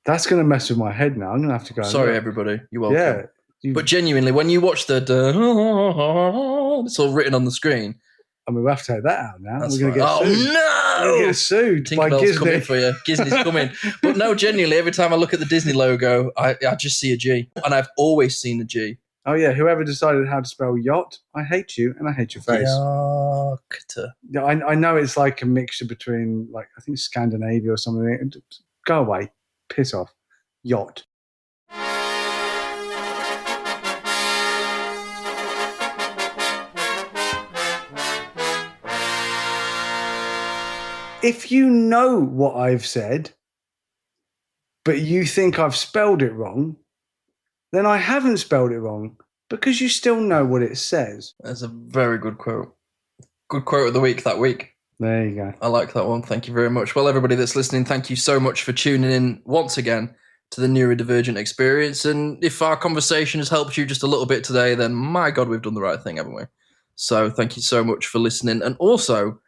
That's going to mess with my head now. I'm going to have to go. Sorry, everybody. You're welcome. Yeah. But genuinely, when you watch the it's all written on the screen. I mean, we have to take that out now. We're going to get sued. No! We're going to get sued by Disney. Coming for you. Disney's coming. But no, genuinely, every time I look at the Disney logo, I just see a G. And I've always seen a G. Oh, yeah. Whoever decided how to spell yacht, I hate you and I hate your face. Yacht. Yeah, I know it's like a mixture between, like, I think Scandinavia or something. Go away. Piss off. Yacht. If you know what I've said, but you think I've spelled it wrong, then I haven't spelled it wrong because you still know what it says. That's a very good quote. Good quote of the week that week. There you go. I like that one. Thank you very much. Well, everybody that's listening, thank you so much for tuning in once again to the Neurodivergent experience. And if our conversation has helped you just a little bit today, then my God, we've done the right thing, haven't we? So thank you so much for listening. And also,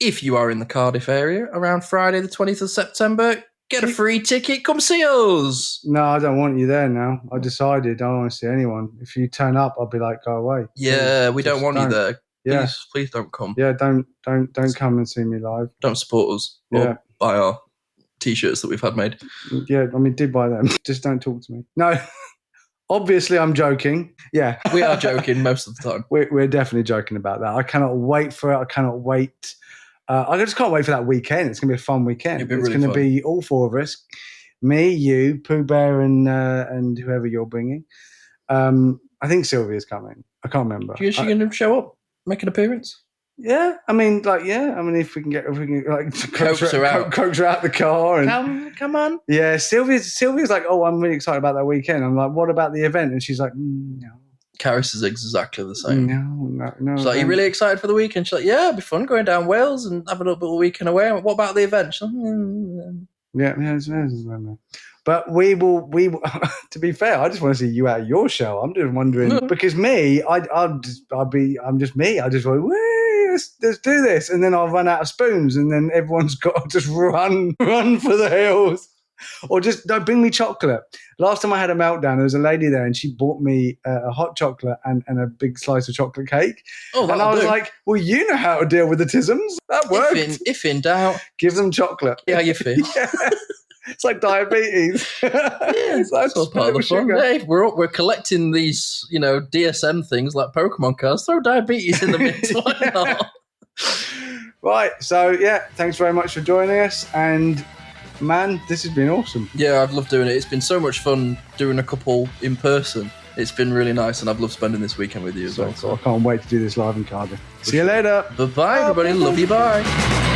if you are in the Cardiff area around Friday the 20th of September, get a free ticket. Come see us. No, I don't want you there now. I decided I don't want to see anyone. If you turn up, I'll be like, go away. Yeah, we don't want you there. Yeah. Please don't come. Yeah, don't come and see me live. Don't support us. Or buy our T-shirts that we've had made. Yeah, I mean, did buy them. Just don't talk to me. No, obviously I'm joking. Yeah. We are joking most of the time. We're definitely joking about that. I cannot wait for it. I cannot wait. I just can't wait for that weekend. It's going to be a fun weekend. It's going to be all four of us. Me, you, Pooh Bear, and whoever you're bringing. I think Sylvia's coming. I can't remember. Is she going to show up? Make an appearance? Yeah, I mean, if we can coax her out the car and come on. Yeah, Sylvia's like, oh, I'm really excited about that weekend. I'm like, what about the event? And she's like, no. Karis is exactly the same. No. She's like, are you really excited for the weekend? She's like, yeah, it'd be fun going down Wales and having a little weekend away. What about the event? She's like, yeah. But we will. To be fair, I just want to see you at your show. I'm just wondering because me, I'm just me. I just want, let's do this, and then I'll run out of spoons, and then everyone's got to just run for the hills, or just bring me chocolate. Last time I had a meltdown, there was a lady there, and she bought me a hot chocolate and a big slice of chocolate cake. Oh, and I was like, well, you know how to deal with the tisms. That works. If in doubt, give them chocolate. Yeah, how you feel? Yeah. It's like diabetes. It's like part of the fun. Hey, we're collecting these, DSM things like Pokemon cards. Throw diabetes in the mix. Why not? Right. So yeah, thanks very much for joining us. And man, this has been awesome. Yeah, I've loved doing it. It's been so much fun doing a couple in person. It's been really nice, and I've loved spending this weekend with you as well. So I can't wait to do this live in Cardiff. See you later. Bye, everybody. Love you. Bye.